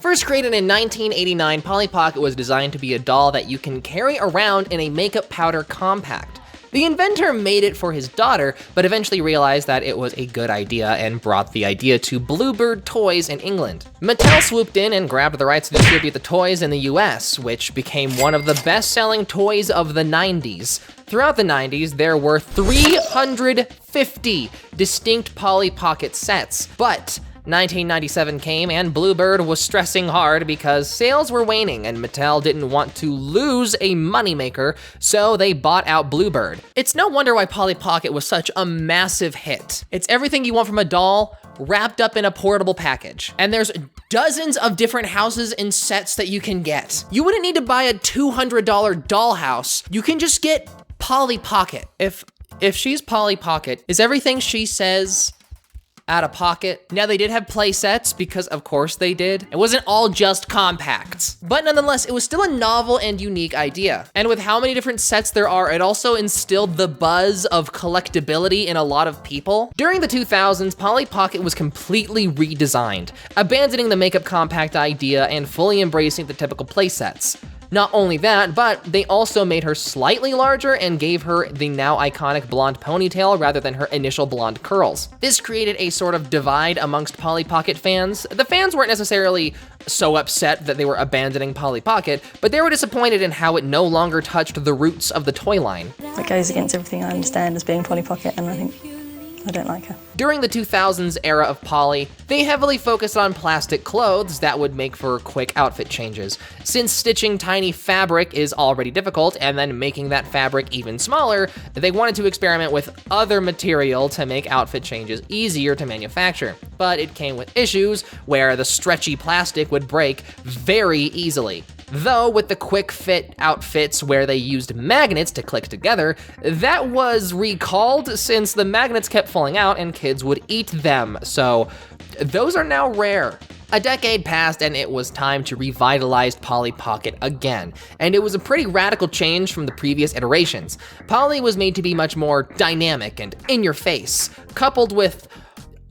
First created in 1989, Polly Pocket was designed to be a doll that you can carry around in a makeup powder compact. The inventor made it for his daughter, but eventually realized that it was a good idea and brought the idea to Bluebird Toys in England. Mattel swooped in and grabbed the rights to distribute the toys in the US, which became one of the best-selling toys of the 90s. Throughout the 90s, there were 350 distinct Polly Pocket sets, but 1997 came and Bluebird was stressing hard because sales were waning and Mattel didn't want to lose a moneymaker, so they bought out Bluebird. It's no wonder why Polly Pocket was such a massive hit. It's everything you want from a doll wrapped up in a portable package. And there's dozens of different houses and sets that you can get. You wouldn't need to buy a $200 dollhouse. You can just get Polly Pocket. If she's Polly Pocket, is everything she says out of pocket? Now, they did have play sets because of course they did. It wasn't all just compacts, but nonetheless, it was still a novel and unique idea. And with how many different sets there are, it also instilled the buzz of collectability in a lot of people. During the 2000s, Polly Pocket was completely redesigned, abandoning the makeup compact idea and fully embracing the typical play sets. Not only that, but they also made her slightly larger and gave her the now iconic blonde ponytail rather than her initial blonde curls. This created a sort of divide amongst Polly Pocket fans. The fans weren't necessarily so upset that they were abandoning Polly Pocket, but they were disappointed in how it no longer touched the roots of the toy line. It goes against everything I understand as being Polly Pocket, and I don't like her. During the 2000s era of Polly, they heavily focused on plastic clothes that would make for quick outfit changes. Since stitching tiny fabric is already difficult, and then making that fabric even smaller, they wanted to experiment with other material to make outfit changes easier to manufacture. But it came with issues where the stretchy plastic would break very easily. Though with the quick fit outfits where they used magnets to click together, that was recalled since the magnets kept falling out and kids would eat them, so those are now rare. A decade passed and it was time to revitalize Polly Pocket again, and it was a pretty radical change from the previous iterations. Polly was made to be much more dynamic and in your face, coupled with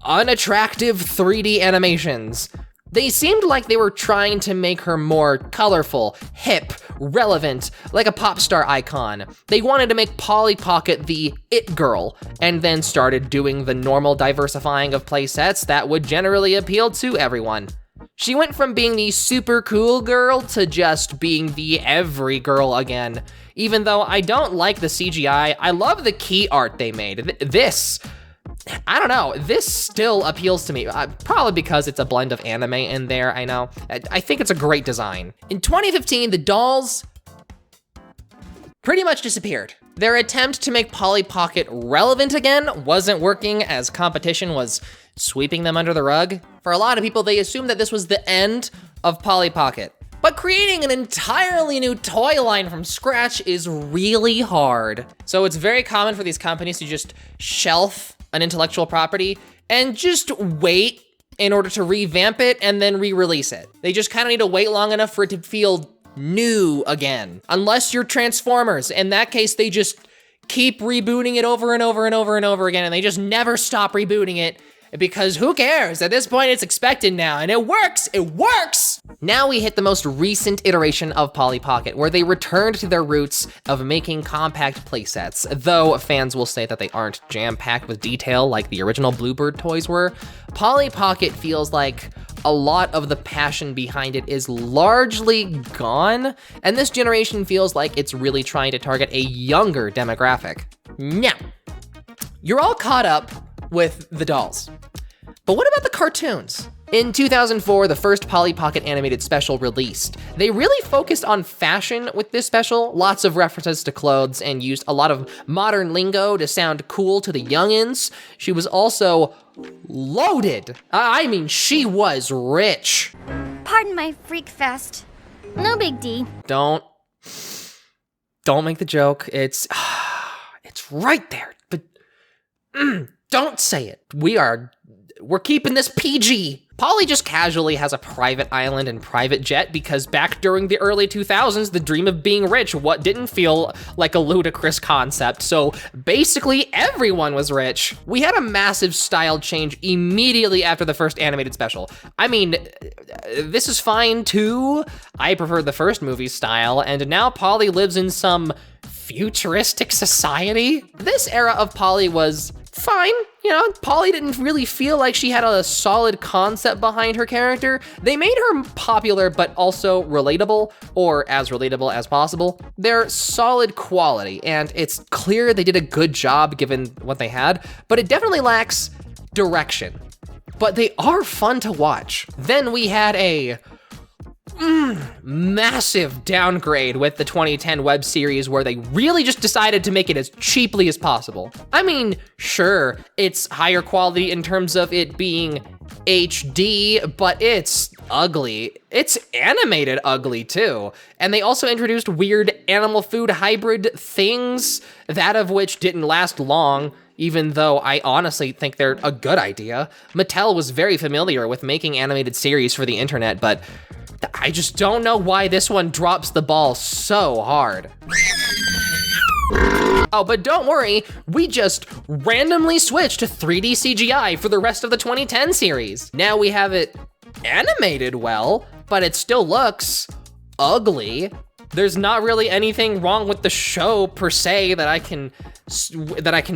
unattractive 3D animations. They seemed like they were trying to make her more colorful, hip, relevant, like a pop star icon. They wanted to make Polly Pocket the it girl, and then started doing the normal diversifying of playsets that would generally appeal to everyone. She went from being the super cool girl to just being the every girl again. Even though I don't like the CGI, I love the key art they made. I don't know, this still appeals to me, probably because it's a blend of anime in there, I know. I think it's a great design. In 2015, the dolls pretty much disappeared. Their attempt to make Polly Pocket relevant again wasn't working as competition was sweeping them under the rug. For a lot of people, they assumed that this was the end of Polly Pocket. But creating an entirely new toy line from scratch is really hard. So it's very common for these companies to just shelf an intellectual property and just wait in order to revamp it and then re-release it. They just kind of need to wait long enough for it to feel new again. Unless you're Transformers. In that case, they just keep rebooting it over and over and over and over again, and they just never stop rebooting it because who cares? At this point, it's expected now, and it works! It works! Now we hit the most recent iteration of Polly Pocket, where they returned to their roots of making compact playsets, though fans will say that they aren't jam-packed with detail like the original Bluebird toys were. Polly Pocket feels like a lot of the passion behind it is largely gone, and this generation feels like it's really trying to target a younger demographic. Now, you're all caught up with the dolls. But what about the cartoons? In 2004, the first Polly Pocket animated special released. They really focused on fashion with this special, lots of references to clothes, and used a lot of modern lingo to sound cool to the youngins. She was also loaded. I mean, she was rich. Pardon my freak fest. No big D. Don't make the joke. It's right there, but don't say it. We are we're keeping this PG. Polly just casually has a private island and private jet because back during the early 2000s, the dream of being rich, what didn't feel like a ludicrous concept. So basically everyone was rich. We had a massive style change immediately after the first animated special. I mean, this is fine too. I prefer the first movie's style, and now Polly lives in some futuristic society. This era of Polly was fine. You know, Polly didn't really feel like she had a solid concept behind her character. They made her popular, but also relatable, or as relatable as possible. They're solid quality, and it's clear they did a good job given what they had, but it definitely lacks direction. But they are fun to watch. Then we had a massive downgrade with the 2010 web series where they really just decided to make it as cheaply as possible. I mean, sure, it's higher quality in terms of it being HD, but it's ugly. It's animated ugly too. And they also introduced weird animal food hybrid things, that of which didn't last long, even though I honestly think they're a good idea. Mattel was very familiar with making animated series for the internet, but I just don't know why this one drops the ball so hard. Oh, but don't worry, we just randomly switched to 3D CGI for the rest of the 2010 series. Now we have it animated well, but it still looks ugly. There's not really anything wrong with the show per se that I can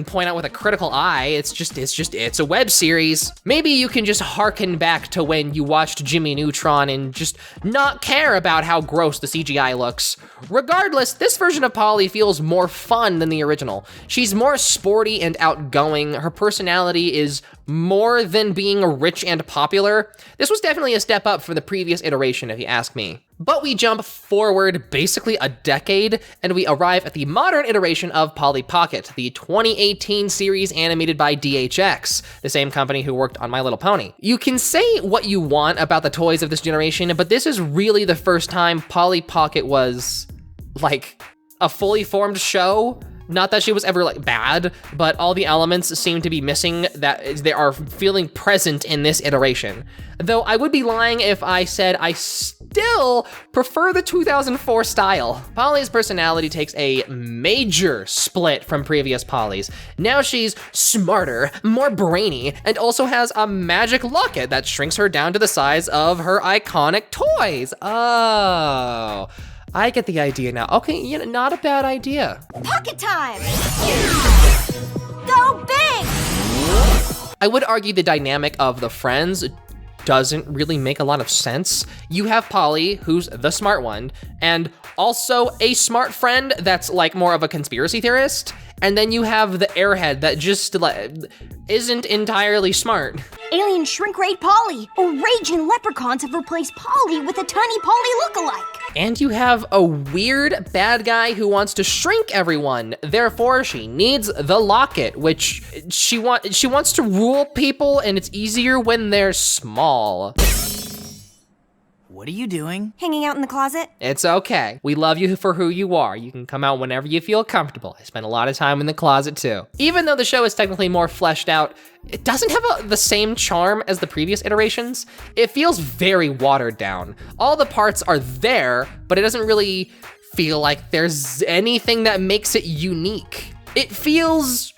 point out with a critical eye. It's a web series. Maybe you can just harken back to when you watched Jimmy Neutron and just not care about how gross the CGI looks. Regardless, this version of Polly feels more fun than the original. She's more sporty and outgoing. Her personality is more than being rich and popular. This was definitely a step up from the previous iteration, if you ask me. But we jump forward basically a decade, and we arrive at the modern iteration of Polly Pocket, the 2018 series animated by DHX, the same company who worked on My Little Pony. You can say what you want about the toys of this generation, but this is really the first time Polly Pocket was, like, a fully formed show. Not that she was ever, like, bad, but all the elements seem to be missing that they are feeling present in this iteration. Though I would be lying if I said I still prefer the 2004 style. Polly's personality takes a major split from previous Pollys. Now she's smarter, more brainy, and also has a magic locket that shrinks her down to the size of her iconic toys. Oh, I get the idea now. Okay, you know, not a bad idea. Pocket time! Go big! I would argue the dynamic of the friends doesn't really make a lot of sense. You have Polly, who's the smart one, and also a smart friend that's like more of a conspiracy theorist, and then you have the airhead that just like isn't entirely smart. Alien shrink raid Polly, or raging leprechauns have replaced Polly with a tiny Polly lookalike. And you have a weird bad guy who wants to shrink everyone. Therefore, she needs the locket, which she wants to rule people, and it's easier when they're small. What are you doing? Hanging out in the closet? It's okay. We love you for who you are. You can come out whenever you feel comfortable. I spend a lot of time in the closet too. Even though the show is technically more fleshed out, it doesn't have the same charm as the previous iterations. It feels very watered down. All the parts are there, but it doesn't really feel like there's anything that makes it unique. It feels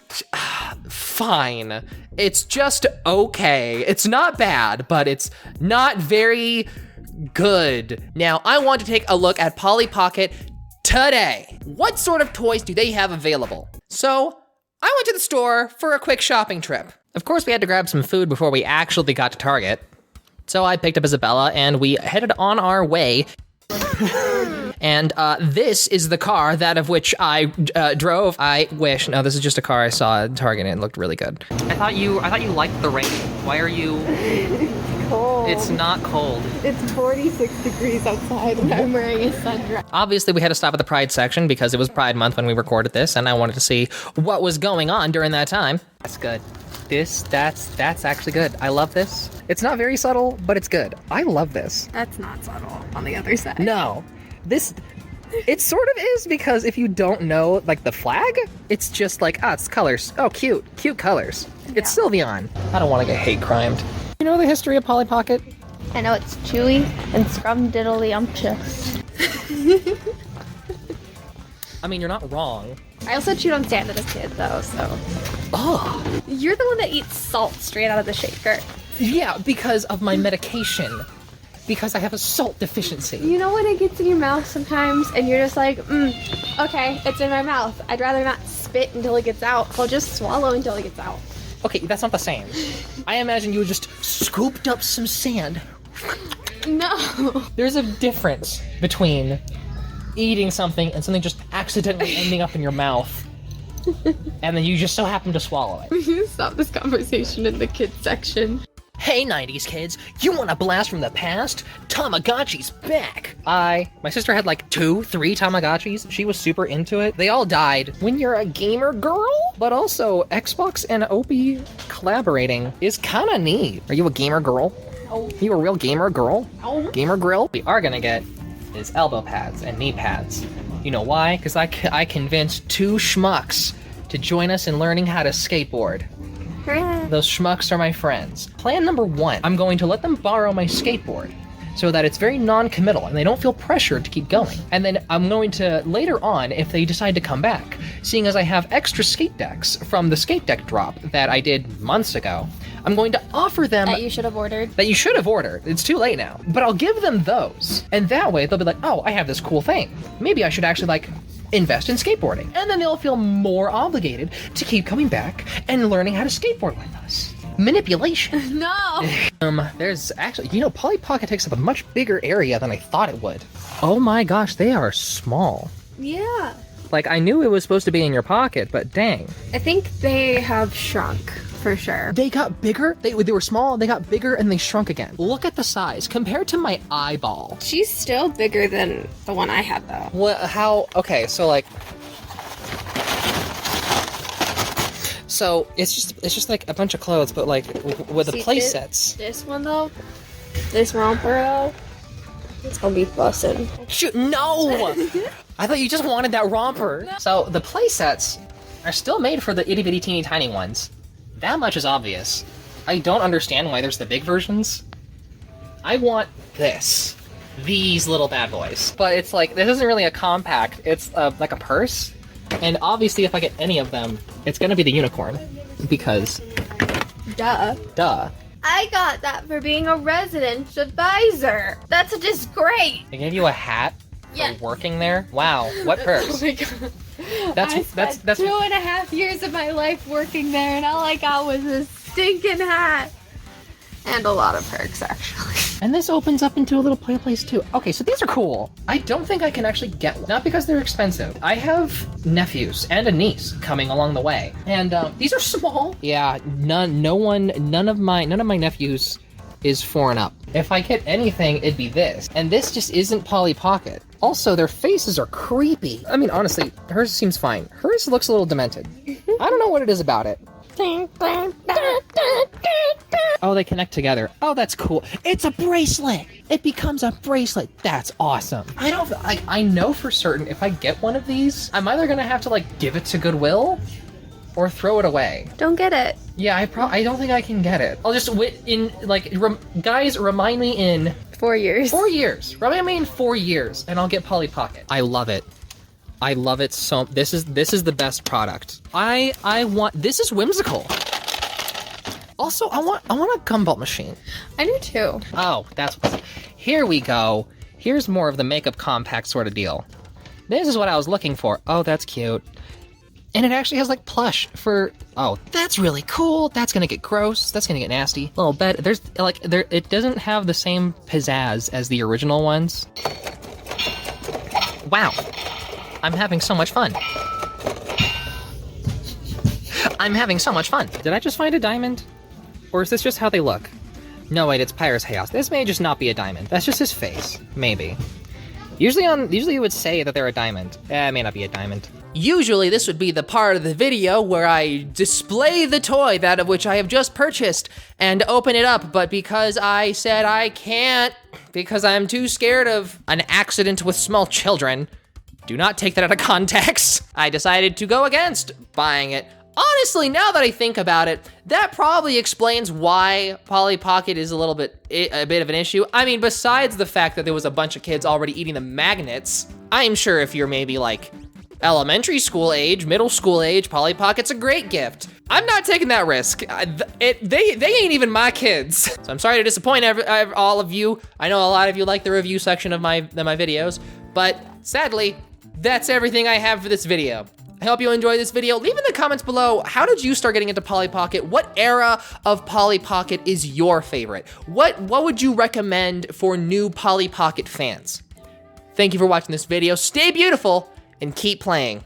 fine. It's just okay. It's not bad, but it's not very good. Now, I want to take a look at Polly Pocket today. What sort of toys do they have available? So, I went to the store for a quick shopping trip. Of course, we had to grab some food before we actually got to Target. So I picked up Isabella and we headed on our way. And this is the car, that of which I drove. I wish. No, this is just a car I saw at Target and it looked really good. I thought you liked the rain. Why are you? Cold. It's not cold. It's 46 degrees outside and I'm wearing a sundress. Obviously, we had to stop at the Pride section because it was Pride Month when we recorded this, and I wanted to see what was going on during that time. That's good. That's actually good. I love this. It's not very subtle, but it's good. I love this. That's not subtle on the other side. No, it sort of is, because if you don't know, like, the flag, it's just like, it's colors. Oh, cute colors. It's Sylveon. I don't want to get hate crimed. You know the history of Polly Pocket? I know it's chewy and scrumdiddlyumptious. I mean, you're not wrong. I also chewed on sand as a kid, though, so. Oh. You're the one that eats salt straight out of the shaker. Yeah, because of my medication. Because I have a salt deficiency. You know when it gets in your mouth sometimes and you're just like, okay, it's in my mouth. I'd rather not spit until it gets out. I'll just swallow until it gets out. Okay, that's not the same. I imagine you just scooped up some sand. No. There's a difference between eating something and something just accidentally ending up in your mouth. And then you just so happen to swallow it. We can stop this conversation in the kids section. Hey 90s kids, you want a blast from the past? Tamagotchi's back! My sister had like 2, 3 Tamagotchis. She was super into it. They all died. When you're a gamer girl? But also, Xbox and Opie collaborating is kinda neat. Are you a gamer girl? Oh. You a real gamer girl? Oh. Gamer grill? We are gonna get is elbow pads and knee pads. You know why? Because I convinced 2 schmucks to join us in learning how to skateboard. Those schmucks are my friends. Plan number 1, I'm going to let them borrow my skateboard so that it's very non-committal and they don't feel pressured to keep going. And then I'm going to, later on, if they decide to come back, seeing as I have extra skate decks from the skate deck drop that I did months ago, I'm going to offer them... That you should have ordered. That you should have ordered. It's too late now. But I'll give them those. And that way they'll be like, oh, I have this cool thing. Maybe I should actually, like, invest in skateboarding. And then they'll feel more obligated to keep coming back and learning how to skateboard with us. Manipulation. No. There's actually, you know, Polly Pocket takes up a much bigger area than I thought it would. Oh my gosh, they are small. Yeah. Like, I knew it was supposed to be in your pocket, but dang. I think they have shrunk, for sure. They got bigger, they were small, they got bigger, and they shrunk again. Look at the size, compared to my eyeball. She's still bigger than the one I had, though. What, how, okay, so like... So, it's just like a bunch of clothes, but like, with the play sets. This one, though, this romper, though, it's gonna be busted. Shoot, no! I thought you just wanted that romper. No. So, the play sets are still made for the itty bitty teeny tiny ones. That much is obvious. I don't understand why there's the big versions. I want this. These little bad boys. But it's like, this isn't really a compact, it's like a purse. And obviously if I get any of them, it's gonna be the unicorn. Because... Duh. I got that for being a resident advisor. That's a disgrace. They gave you a hat for working there? Wow, what perks? Oh my god. That's 2.5 years of my life working there, and all I got was a stinking hat. And a lot of perks, actually. And this opens up into a little play place too. Okay, so these are cool. I don't think I can actually get one. Not because they're expensive. I have nephews and a niece coming along the way. And these are small. Yeah, none of my nephews is 4 and up. If I get anything, it'd be this. And this just isn't Polly Pocket. Also, their faces are creepy. I mean, honestly, hers seems fine. Hers looks a little demented. I don't know what it is about it. Oh, they connect together. Oh, that's cool. It's a bracelet. It becomes a bracelet. That's awesome. I know for certain if I get one of these, I'm either gonna have to like give it to Goodwill or throw it away. Don't get it. Yeah, I don't think I can get it. I'll just guys, remind me in 4 years. 4 years. Remind me in 4 years, and I'll get Polly Pocket. I love it. I love it so. This is the best product. I want. This is whimsical. Also, I want a gumball machine. I do too. Oh, here we go. Here's more of the makeup compact sort of deal. This is what I was looking for. Oh, that's cute. And it actually has like plush for. Oh, that's really cool. That's gonna get gross. That's gonna get nasty. A little bit. It doesn't have the same pizzazz as the original ones. Wow. I'm having so much fun. I'm having so much fun. Did I just find a diamond? Or is this just how they look? No, wait, it's Pyre's Chaos. This may just not be a diamond. That's just his face. Maybe. Usually you would say that they're a diamond. It may not be a diamond. Usually this would be the part of the video where I display the toy, that of which I have just purchased, and open it up, but because I said I can't, because I'm too scared of an accident with small children, do not take that out of context, I decided to go against buying it. Honestly, now that I think about it, that probably explains why Polly Pocket is a bit of an issue. I mean, besides the fact that there was a bunch of kids already eating the magnets, I'm sure if you're maybe like elementary school age, middle school age, Polly Pocket's a great gift. I'm not taking that risk. They ain't even my kids. So I'm sorry to disappoint all of you. I know a lot of you like the review section of my videos, but sadly, that's everything I have for this video. I hope you enjoyed this video. Leave in the comments below, how did you start getting into Polly Pocket? What era of Polly Pocket is your favorite? What would you recommend for new Polly Pocket fans? Thank you for watching this video. Stay beautiful and keep playing.